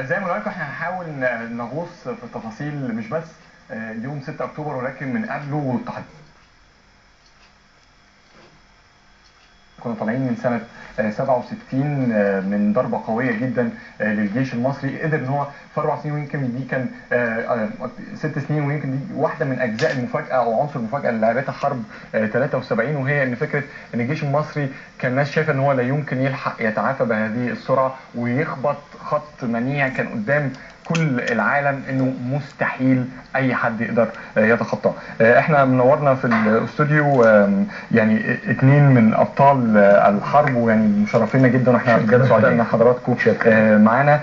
زي ما قلت لكم احنا هنحاول نغوص في التفاصيل مش بس يوم 6 اكتوبر ولكن من قبله والتحدي. كنا طالعين من سنة 67 من ضربة قوية جدا للجيش المصري، قدر ان هو في 4 سنين، ويمكن دي كان 6 سنين، ويمكن دي واحدة من اجزاء المفاجأة او عنصر المفاجأة اللي لعبتها حرب 73، وهي ان فكرة ان الجيش المصري كان الناس شايفة ان هو لا يمكن يلحق يتعافى بهذه السرعة ويخبط خط منيع كان قدام كل العالم انه مستحيل اي حد يقدر يتخطاه. احنا منورنا في الاستوديو يعني 2 من ابطال الحرب، ويعني مشرفينا جدا، واحنا بجد سعداء ان حضراتكم معانا.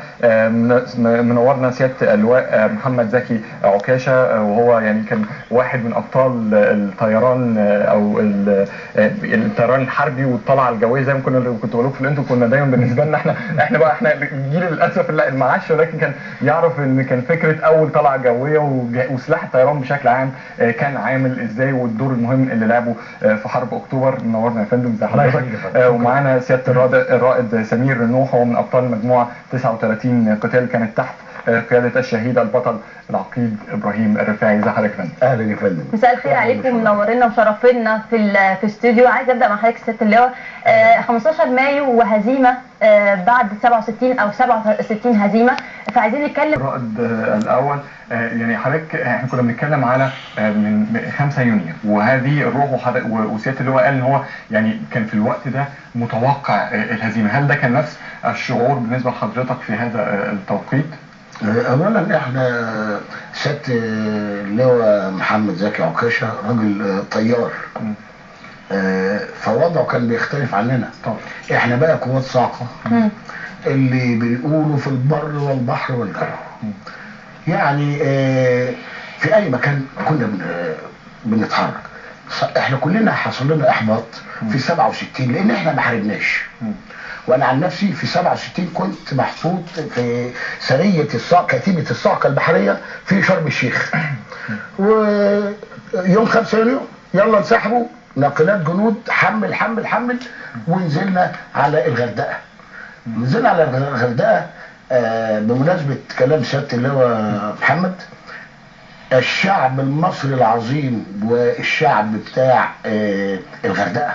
منورنا سياده اللواء محمد زكي عكاشه، وهو يعني كان واحد من ابطال الطيران او الطيران الحربي والطلعه الجويه، زي ما كنت بقول لكم في الانترو. كنا دايما بالنسبه لنا احنا الجيل للاسف المعاش، ولكن كان يعرف ان كان فكره اول طلعه جويه وسلاح الطيران بشكل عام كان عامل ازاي، والدور المهم اللي لعبه في حرب اكتوبر. منورنا يا فندم، ازي حضرتك؟ ومعانا سياده الرائد سمير نوح، هو من ابطال مجموعه 39 قتال كانت تحت قياده الشهيد البطل العقيد ابراهيم الرفاعي. ازي حضرتك يا فندم؟ اهلا يا فندم. مساء الخير عليكم، منورنا ومشرفينا في الاستوديو. عايز ابدا مع حضرتك سياده اللواء. 15 مايو وهزيمه بعد 67 او 67 هزيمه، فعايزين نتكلم. الرائد الاول، يعني حضرتك احنا كنا بنتكلم على من 5 يونيو وهذه الروح، وسياده اللواء قال ان هو يعني كان في الوقت ده متوقع الهزيمه. هل ده كان نفس الشعور بالنسبه لحضرتك في هذا التوقيت؟ اولا احنا سياده اللواء محمد زكي عكاشه راجل طيار، فوضعه كان بيختلف عننا. طبعا احنا بقى قوات صاعقه اللي بيقولوا في البر والبحر والجو، يعني في اي مكان كنا بنتحرك. احنا كلنا حصل لنا احباط في 67 لان احنا ما حاربناش. وانا عن نفسي في 67 كنت محطوط في سريه كتيبه الصاعقه البحريه في شرم الشيخ، ويوم 5 يونيو يلا انسحبوا ناقلات جنود، حمل، ونزلنا على الغردقه. نزلنا على الغردقه بمناسبه كلام سياده اللواء محمد. الشعب المصري العظيم والشعب بتاع الغردقه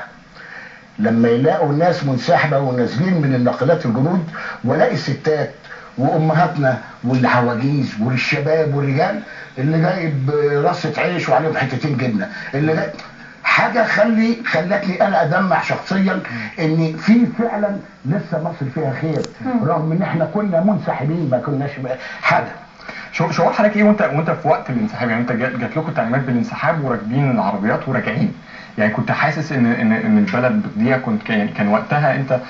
لما يلاقوا الناس منسحبه ونازلين من الناقلات الجنود، ولاقي الستات وامهاتنا والعواجيز والشباب والرجال اللي جايب رصه عيش وعليهم حتتين جبنه، اللي جايب حاجه خلتني انا ادمع شخصيا ان في فعلا لسه مصر فيها خير، رغم ان احنا كنا منسحبين ما كناش حاجه. شعور حضرتك ايه وانت في وقت الانسحاب؟ يعني انت جات لكم تعليمات بالانسحاب وراكبين العربيات وراجعين، يعني كنت حاسس ان البلد بتضيع؟ كان وقتها انت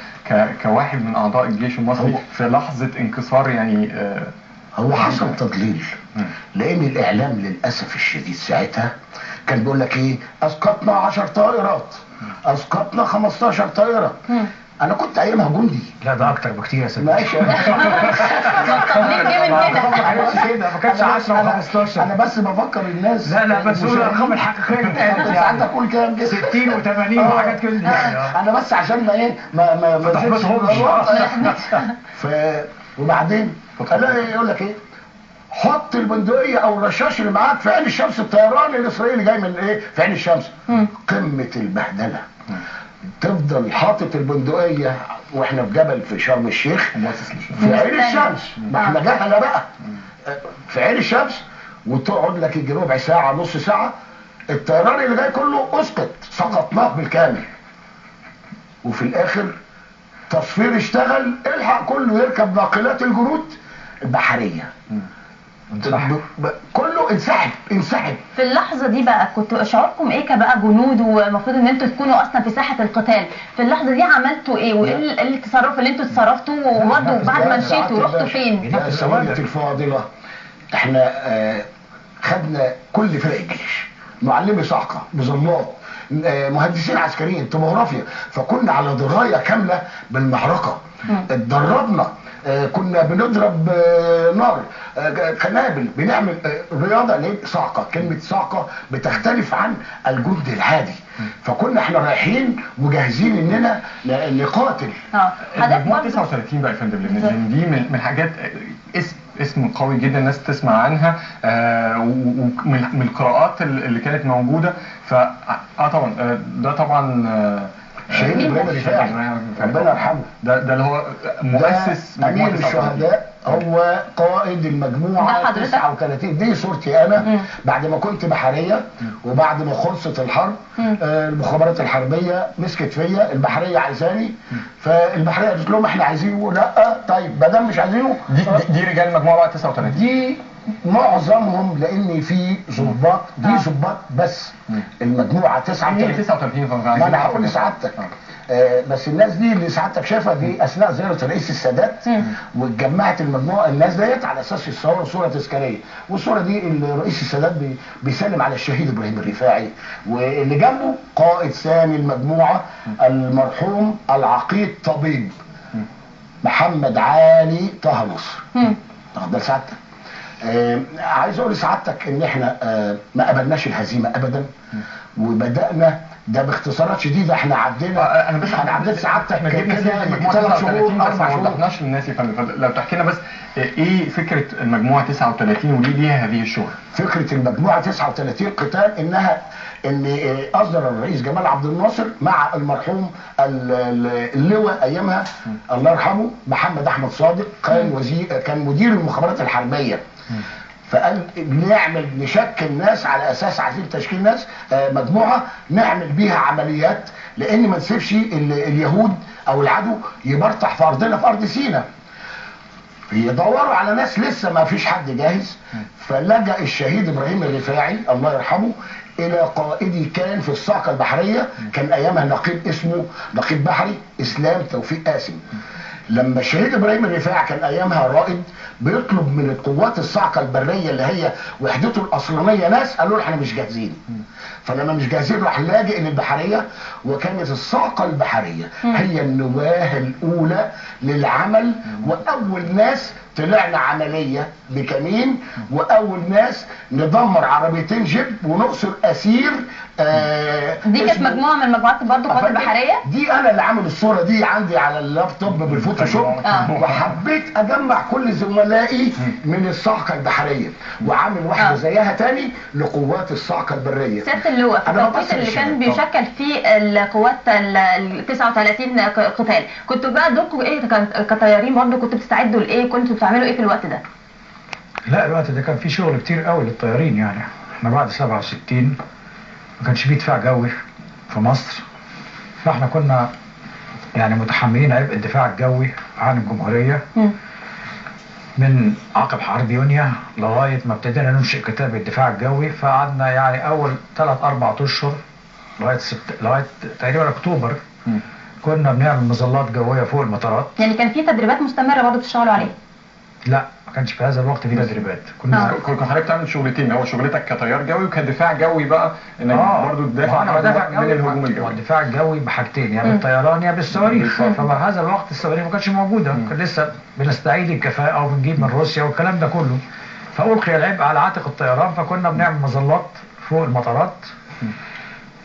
كواحد من اعضاء الجيش المصري في لحظه انكسار يعني؟ هو حصل تضليل، لان الاعلام للاسف الشديد ساعتها كان بيقول لك ايه، اسقطنا 10 طائرات، اسقطنا 15 طائره. انا كنت ايامها جندي. لا ده اكتر بكتير يا سيدي. ماشي ما كانش 10 و15. انا بس بفكر الناس. لا بس قول الارقام الحقيقيه بتاعتك. بس عندك اقول كام كده 60 و80 وحاجات كده يعني. انا بس عشان ما ايه ما تحبطهمش. وبعدين الاقي يقول لك ايه، حط البندقيه او الرشاش اللي معاك في عين الشمس، الطيران الاسرائيلي جاي من ايه في عين الشمس. قمه البهدله. تفضل حاطط البندقيه واحنا في جبل في شرم الشيخ في عين الشمس، ما احنا جهله بقى في عين الشمس، وتقعد لك يجي ربع ساعه نص ساعه الطيران اللي جاي كله اسقط، سقطناه بالكامل. وفي الاخر تصفير اشتغل، الحق كله يركب ناقلات الجنود البحريه، كله انسحب. في اللحظه دي بقى كنتوا شعوركم ايه كبقى جنود، ومفروض ان انتوا تكونوا اصلا في ساحه القتال؟ في اللحظه دي عملتوا ايه، وايه التصرف اللي انتوا اتصرفتوا، وبرضه بعد ما مشيتوا رحتوا فين؟ يا سيدتي الفاضله، احنا خدنا كل فرق الجيش، معلمي صاعقه، بظلات، مهندسين عسكريين، توموغرافيا، فكنا على درايه كامله بالمعركه. اتدربنا كنا بنضرب نار، قنابل، بنعمل رياضه اللي هي صاعقه. كلمه صاعقه بتختلف عن الجند العادي، فكنا احنا رايحين مجهزين اننا نقاتل. المجموعه 39 بقى يا فندم، لان دي من الحاجات اسم قوي جدا الناس تسمع عنها، ومن القراءات اللي كانت موجوده. طبعا ده طبعا شهيد ابراهيم الرفاعي ربنا يرحمه، ده اللي هو مؤسس امير الشهداء، هو قائد المجموعه 39. دي صورتي انا بعد ما كنت بحريه، وبعد ما خلصت الحرب المخابرات الحربيه مسكت فيا، البحريه عايزاني، فالبحريه قالت لهم احنا عايزينه. لا طيب ما دام مش عايزينه. دي رجال المجموعه بقى 39 دي معظمهم، لان في ضباط، دي ضباط بس. المجموعه 39 ما انا هقول لسعادتك. بس الناس دي اللي سعادتك شايفها دي اثناء زياره رئيس السادات، واتجمعت المجموعه الناس ديت على اساس يصوروا صوره تذكاريه، والصوره دي اللي رئيس السادات بيسلم على الشهيد ابراهيم الرفاعي، واللي جنبه قائد ثاني المجموعه المرحوم العقيد طبيب محمد علي طه نصر. ده سعادتك. عايز اقول لسعادتك ان احنا ما قبلناش الهزيمه ابدا، وبدانا ده باختصارات شديده. احنا عدينا، انا عديت سعادتك كده 3 شهور 4 شهور. ما وضحناش للناس يا فندم، لو تحكي لنا بس ايه فكره المجموعه 39 وليه ليها هذه الشهره؟ فكره المجموعه 39 قتال ان اصدر الرئيس جمال عبد الناصر مع المرحوم اللواء ايامها الله يرحمه محمد احمد صادق، كان مدير المخابرات الحربيه، فقال نشكل ناس على اساس عايزين تشكيل ناس، مجموعه نعمل بيها عمليات، لان ما نسيبش اليهود او العدو يبرطح في ارضنا في ارض سيناء. يدوروا على ناس لسه ما فيش حد جاهز، فلجأ الشهيد ابراهيم الرفاعي الله يرحمه الى قائدي كان في الصاعقه البحريه، كان ايامها نقيب اسمه نقيب بحري اسلام توفيق قاسم. لما الشهيد ابراهيم الرفاعي كان ايامها رائد بيطلب من القوات الصاعقه البريه اللي هي وحدته الاصلانيه ناس، قالوا له احنا مش جاهزين. فلما مش جاهزين راح لاجئ للبحريه، وكانت الصاعقه البحريه هي النواه الاولى للعمل، واول ناس طلعنا عمليه بكمين، واول ناس ندمر عربيتين جيب ونقصر اسير. دي كانت مجموعه من مجموعات برضه قوات البحريه. دي انا اللي عامل الصوره دي عندي على اللابتوب بالفوتوشوب، وحبيت اجمع كل زملائي من الصاعقه البحريه، وعامل واحده زيها تاني لقوات الصاعقه البريه. سياده اللواء في التوقيت اللي كان بيشكل فيه القوات ال 39 قتال، كنتوا بقى دوركم ايه كطيارين برضه؟ كنتوا بتستعدوا لايه؟ كنتوا بتعملوا ايه في الوقت ده؟ لا الوقت ده كان فيه شغل كتير قوي للطيارين، يعني احنا بعد 67 ما كانش فيه دفاع جوي في مصر، فاحنا كنا يعني متحملين عبء الدفاع الجوي عن الجمهوريه من عقب حرب يونيو لغايه ما ابتدينا ننشئ كتاب الدفاع الجوي. فقعدنا يعني اول 3-4 اشهر لغايه تقريبا اكتوبر كنا بنعمل مظلات جويه فوق المطارات. يعني كان في تدريبات مستمره برضه بتشتغلوا عليها؟ لا ما كانش في هذا الوقت في تدريبات. كنت حضرتك بتعمل شغلتين، هو شغلتك كطيار جوي وكدفاع جوي بقى، انك برضه تدافع من الهجوم الجوي. الدفاع الجوي بحاجتين، يا بالطيران يا بالصواريخ. ففي هذا الوقت الصواريخ ما كانتش موجوده، كان لسه بنستعيد الكفاءه وبنجيب من روسيا والكلام ده كله، فألقي العبء على عاتق الطيران. فكنا بنعمل مظلات فوق المطارات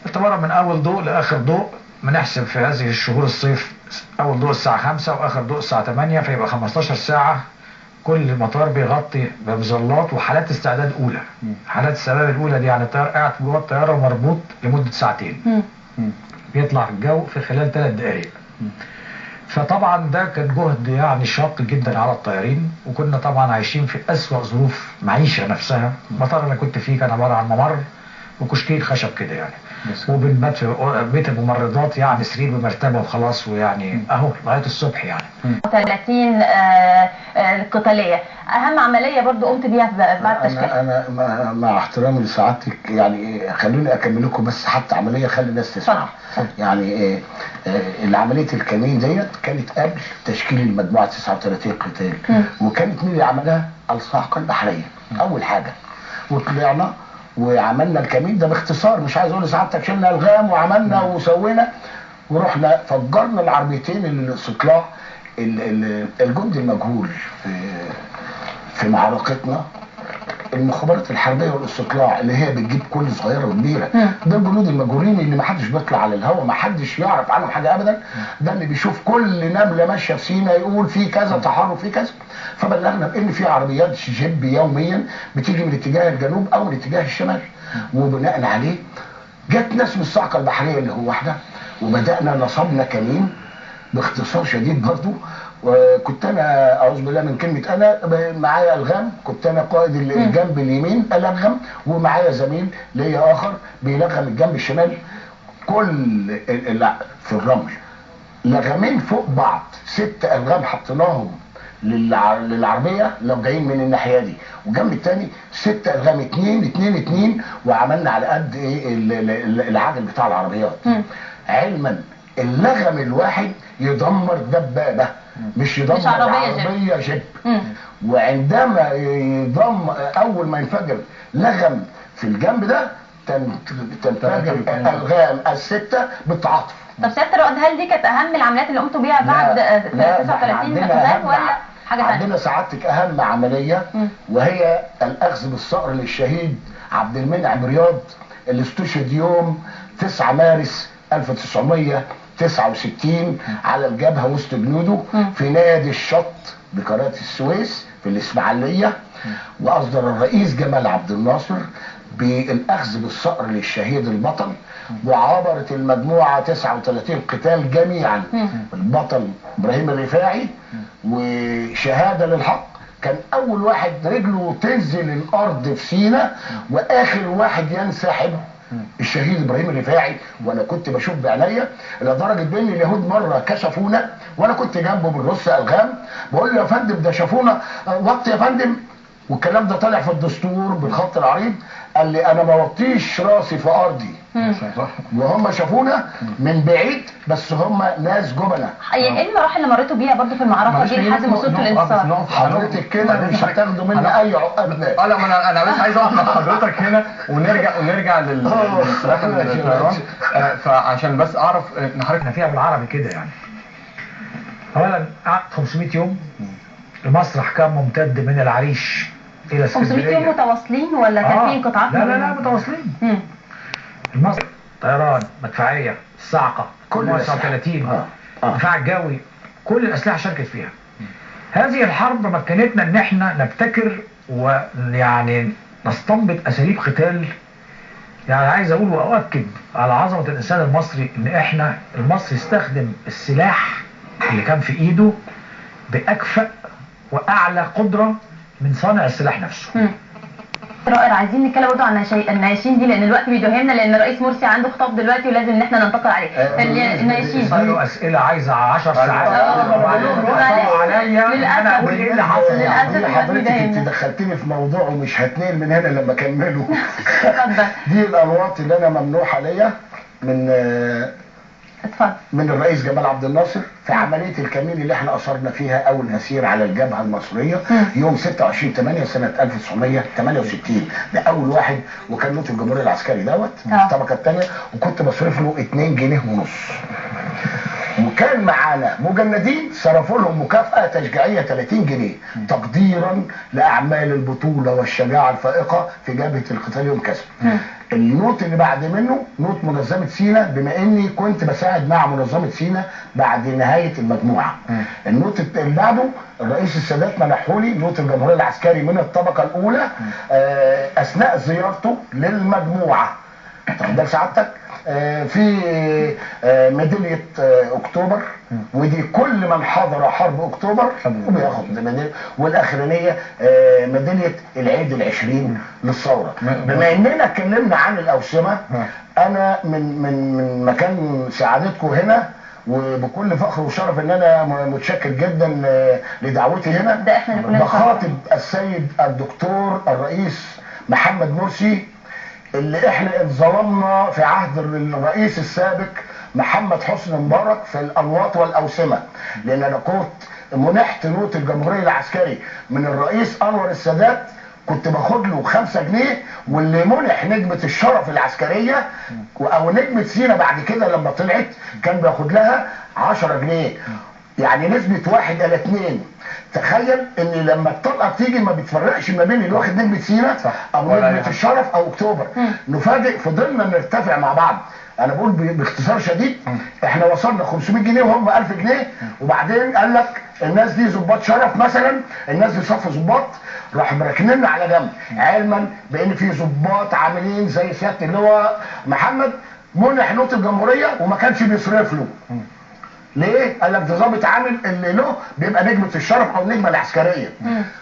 اعتبارا من اول ضوء لاخر ضوء. بنحسب في هذه الشهور الصيف اول ضوء الساعه 5 واخر ضوء الساعه 8، فيبقى 15 ساعه كل مطار بيغطي بمظلات وحالات استعداد اولى. حالات الاستعداد الاولى دي يعني الطيار قاعد جوه الطياره ومربوط لمده ساعتين، بيطلع في الجو في خلال 3 دقائق. فطبعا ده كان جهد يعني شاق جدا على الطيارين، وكنا طبعا عايشين في اسوأ ظروف معيشه نفسها. المطار اللي كنت فيه كان عباره عن ممر وكشكيل خشب كده يعني، وبنبات في بيت الممرضات يعني سرير بمرتبه وخلاص، ويعني اهو لغايه الصبح يعني. 30 القتاليه اهم عمليه برضو قمت بيها بعد تشكيل. انا مع احترامي لسعادتك يعني خلوني اكمل لكم بس حتى عمليه خلي الناس تسمع. يعني العمليه الكمين ديت كانت قبل تشكيل المجموعه 39 قتال، وكانت مين اللي عملها؟ الصاعقه البحريه اول حاجه. وطلعنا وعملنا الكمين ده باختصار، مش عايز اقول لسعادتك شلنا الغام وعملنا وسوينا، ورحنا فجرنا العربيتين الاستطلاع الجندي المجهول في معركتنا المخابرات الحربيه والاستطلاع اللي هي بتجيب كل صغيره وكبيره، ده الجنود المجهولين اللي ما حدش بيطلع على الهواء، ما حدش يعرف عنهم حاجه ابدا. ده اللي بيشوف كل نمله ماشيه في سينا يقول في كذا تحرك في كذا. فبلغنا بان في عربيات جيب يوميا بتيجي من اتجاه الجنوب او من اتجاه الشمال، وبناء عليه جت ناس من الصاعقه البحريه اللي هو واحده، وبدانا نصبنا كمين باختصار شديد برضو. وكنت انا اعوذ بالله من كلمه، انا معايا الغام، كنت انا قائد الجنب اليمين الغم، ومعايا زميل ليا اخر بيلغم الجنب الشمال. كل في الرمل لغمين فوق بعض، 6 الغام حطيناهم للعربيه لو جايين من الناحيه دي، والجنب الثاني 6 الغام 2 2 2، وعملنا على قد ايه العجل بتاع العربيات. علما اللغم الواحد يدمر دبابه، مش يدمر عربيه جيب. وعندما اول ما ينفجر لغم في الجنب ده تنفجر الالغام ال6 بالتعاطف. طب سيادة الرائد، هل دي كانت اهم العمليات اللي قمتوا بيها بعد 39 غزال ولا حاجه ثانيه؟ عندنا سعادتك اهم عمليه وهي الاخذ بالصقر للشهيد عبد المنعم رياض اللي استشهد يوم 9 مارس 1969 على الجبهه وسط جنوده في نادي الشط بقناه السويس في الاسماعيليه. واصدر الرئيس جمال عبد الناصر بالاخذ بالصقر للشهيد البطل، وعبرت المجموعه 39 قتال جميعا. البطل ابراهيم الرفاعي وشهاده للحق، كان اول واحد رجله تنزل الارض في سينا واخر واحد ينسحب الشهيد ابراهيم الرفاعي. وانا كنت بشوف بعينيا لدرجه بان اليهود مره كشفونا وانا كنت جنبه بالرص الغام، بقول له يا فندم ده شافونا وطي يا فندم، والكلام ده طالع في الدستور بالخط العريض. قال لي انا ما وطيش راسي في ارضي، وهم شافونا من بعيد بس هم ناس جبنه. ايه المراحل اللي مريتوا بيها برضه في المعركه دي لحد ما وصلتوا للانتصار؟ حضرتك كده مش هتاخدوا مني اي عقد. لا ما انا بس عايز اقف مع حضرتك هنا ونرجع للسلاح الطيران، فعشان بس اعرف احنا فيها بالعربي كده يعني. اولا 500 يوم المسرح كان ممتد من العريش الى اسكندريه. 500 يوم متواصلين ولا كان في انقطاعات؟ لا متواصلين. المسرح طيران، مدفعيه، الصاعقه، كل 39 دفاع جوي، كل الاسلحه شاركت فيها. هذه الحرب مكنتنا ان احنا نبتكر ويعني نستنبط اساليب قتال. يعني عايز اقول واؤكد على عظمه الانسان المصري ان احنا المصري استخدم السلاح اللي كان في ايده باكفأ واعلى قدره من صانع السلاح نفسه. رائع. عايزين نتكلم برضه عن النياشين دي لان الوقت بيدوهمنا، لان الرئيس مرسي عنده خطاب دلوقتي ولازم ان احنا ننتقل عليه. النياشين له اسئله عايزه 10 ساعات عليا انا اقول ايه اللي حصل. للاسف حضرتك انت دخلتني في موضوع ومش هتنقل من هنا لما اكمله. دي الانواط اللي انا ممنوحه ليا من الرئيس جمال عبد الناصر في عمليه الكمين اللي احنا اثرنا فيها اول مسير على الجبهه المصريه يوم 26/8 سنه 1968. ده اول واحد، وكان نوت الجمهوريه العسكري دوت الطبقه الثانيه، وكنت بصرف له 2 جنيه ونص. وكان معانا مجندين صرفوا لهم مكافاه تشجيعيه 30 جنيه تقديرا لاعمال البطوله والشجاعه الفائقه في جبهه القتال يوم كذا. النوت اللي بعد منه نوت منظمه سينا، بما اني كنت بساعد مع منظمه سينا بعد نهايه المجموعه. النوت اللي بعده الرئيس السادات منحولي نوت الجمهوريه العسكري من الطبقه الاولى اثناء زيارته للمجموعه. طب ده سعادتك في ميداليه اكتوبر، ودي كل من حضر حرب اكتوبر بياخد ميداليه، والاخرانيه ميداليه العيد العشرين للثوره. بما اننا اتكلمنا عن الاوسمه، انا من مكان سعادتكم هنا وبكل فخر وشرف ان انا متشكر جدا لدعوتي هنا، بخاطب السيد الدكتور الرئيس محمد مرسي اللي احنا اتظلمنا في عهد الرئيس السابق محمد حسني مبارك في الانواط والاوسمه، لان انا كنت منحت نوت الجمهوريه العسكري من الرئيس انور السادات كنت باخد له 5 جنيه، واللي منح نجمه الشرف العسكريه او نجمه سينا بعد كده لما طلعت كان بياخد لها 10 جنيه. يعني نسبة 1 إلى 2. تخيل ان لما الطلقه بتيجي ما بتفرقش ما بين اللي واخد نجمه سينا او نجمه الشرف او اكتوبر. نفاجئ فضلنا نرتفع مع بعض. انا بقول باختصار شديد احنا وصلنا 500 جنيه وهم 1000 جنيه، وبعدين قال لك الناس دي ضباط شرف مثلا، الناس دي صف ضباط، راح مركننا على جنب، علما بان في ضباط عاملين زي سياده اللي هو محمد منح نوت الجمهوريه وما كانش بيصرف له. ليه؟ قال لك ده ظابط عامل اللي له بيبقى نجمه الشرف او النجمه العسكريه.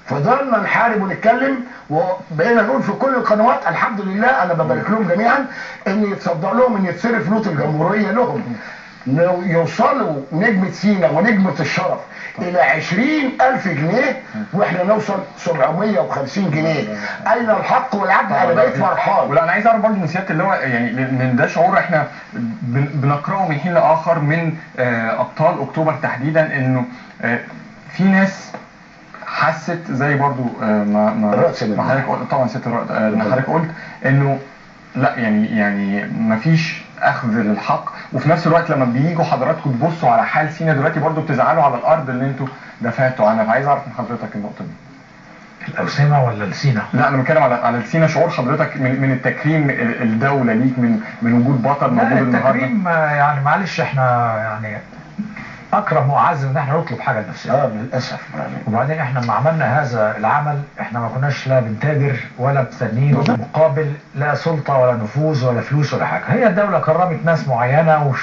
فضلنا نحارب ونتكلم وبقينا نقول في كل القنوات الحمد لله، انا ببارك لهم جميعا ان يتصدق لهم ان يتصرف نوت الجمهوريه لهم. يوصلوا نجمه سينا ونجمه الشرف الى 20,000 جنيه واحنا نوصل 750 جنيه. اين الحق والعدل؟ انا بقيت فرحان. ولا انا عايز اعرف برضه من سياده اللواء، يعني من ده شعور احنا بنقراه من حين لاخر من ابطال اكتوبر تحديدا، انه في ناس حست زي برضه ما حضرتك قلت طبعا سياده اللواء، ما حضرتك قلت انه لا يعني مفيش اخذ للحق، وفي نفس الوقت لما بييجوا حضراتكم تبصوا على حال سينا دلوقتي برضه بتزعلوا على الارض اللي انتوا دفعتوا عنها. فعايز اعرف من حضرتك النقطه دي. الأوسمة ولا السينا؟ لا انا بتكلم على السينا، شعور حضرتك من التكريم الدوله ليك من وجود بطل موجود النهارده. التكريم يعني معلش احنا يعني اكرم واعز ان احنا نطلب حاجه لنفسنا. للاسف. وبعدين احنا لما عملنا هذا العمل احنا ما كناش لا بنتاجر ولا مستنيين مقابل لا سلطه ولا نفوذ ولا فلوس ولا حاجه. هي الدوله كرمت ناس معينه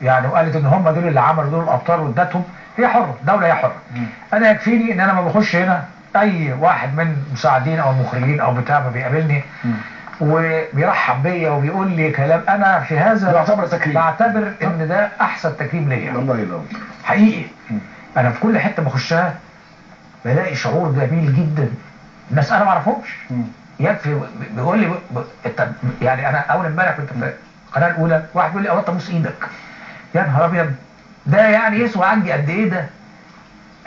يعني وقالت ان هم دول اللي عملوا دول الابطال وادتهم. هي حره، الدوله هي حره. انا يكفيني ان انا ما بخش هنا اي واحد من المساعدين او المخرجين او بتاع بيقابلني وبيرحب بيا وبيقول لي كلام، انا في هذا بعتبر ان ده احسن تكريم ليا. الله ينور. حقيقي انا في كل حته بخشها بلاقي شعور جميل جدا. الناس انا ما اعرفهمش يكفي بيقول لي انت يعني انا اول امبارح كنت في القناه الاولى واحد بيقول لي اوطى ابوس ايدك. يا نهار ابيض، ده يعني يسوى عندي قد ايه ده؟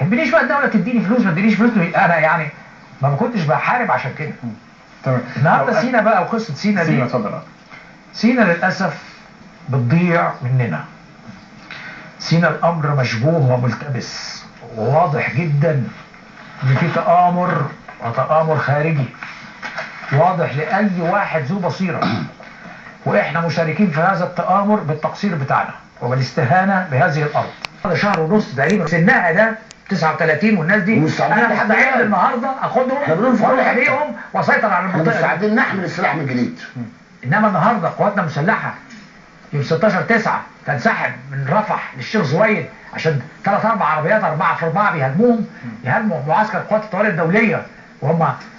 ما تدينيش بقى الدوله تديني فلوس، ما تدينيش فلوس. انا يعني ما كنتش بحارب عشان كده. تمام. النهارده سينا بقى وقصه سينا دي. اتفضل. سينا للاسف بتضيع مننا. سينا الامر مشبوه وملتبس وواضح جدا ان في تآمر وتآمر خارجي واضح لاي واحد ذو بصيره، واحنا مشاركين في هذا التآمر بالتقصير بتاعنا وبالاستهانه بهذه الارض. هذا شهر ونص تقريبا سنها ده 39 والناس دي انا لحد عيد النهارده اخدهم واروح بيهم واسيطر على المنطقه. مستعدين نحمل السلاح من جديد. انما النهارده قواتنا المسلحه يوم 16/9 تنسحب من رفح للشيخ زويد عشان 3-4 عربيات 4 في 4 يهاجموا معسكر قوات الطوارئ الدوليه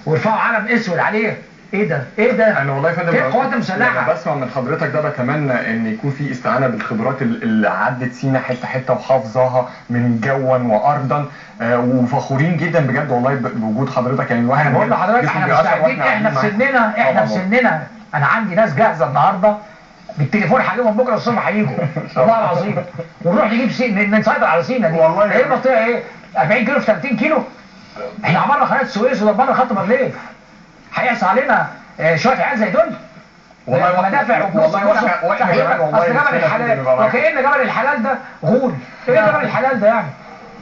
ويرفعوا علم اسود عليه. ايه ده؟ ايه ده؟ انا والله يا فندم في قوات مسلحه. انا بسمع من حضرتك ده بتمنى ان يكون في استعانه بالخبرات اللي عدت سينا حته حته وحافظاها من جوا وارضا، وفخورين جدا بجد والله بوجود حضرتك. يعني الواحد بقول لحضرتك احنا مستعدين، احنا في سننا انا عندي ناس جاهزه النهارده بالتليفون هجيبهم بكره الصبح هيجوا والله العظيم، ونروح نجيب سينا نسيطر على سينا دي. والله ايه المنطقه ايه؟ 40 كيلو في 30 كيلو؟ احنا عملنا قناه السويس ودبرنا خط بارليف. هيحصل علينا شويه عيال زي دول؟ والله مدافع والله واحنا كمان والله اصل جبل الحلال وكأن جبل الحلال ده غول. ايه جبل الحلال ده يعني؟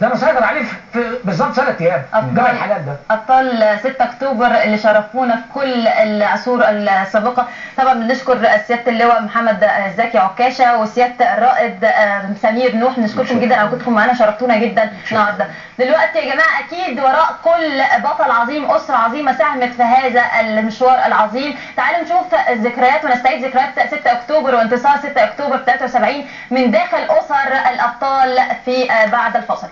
ده انا سيطر عليه في بالظبط 3 ايام. جبل الحلال ده ابطال 6 اكتوبر اللي شرفونا في كل العصور السابقه. طبعا بنشكر سياده اللواء محمد زكي عكاشه وسياده الرائد سمير نوح، بنشكركم جدا على وجودكم معانا، شرفتونا جدا النهارده. دلوقتي يا جماعه اكيد وراء كل بطل عظيم اسره عظيمه ساهمت في هذا المشوار العظيم. تعالوا نشوف الذكريات ونستعيد ذكريات 6 اكتوبر وانتصار 6 اكتوبر 73 من داخل اسر الابطال في بعد الفصل.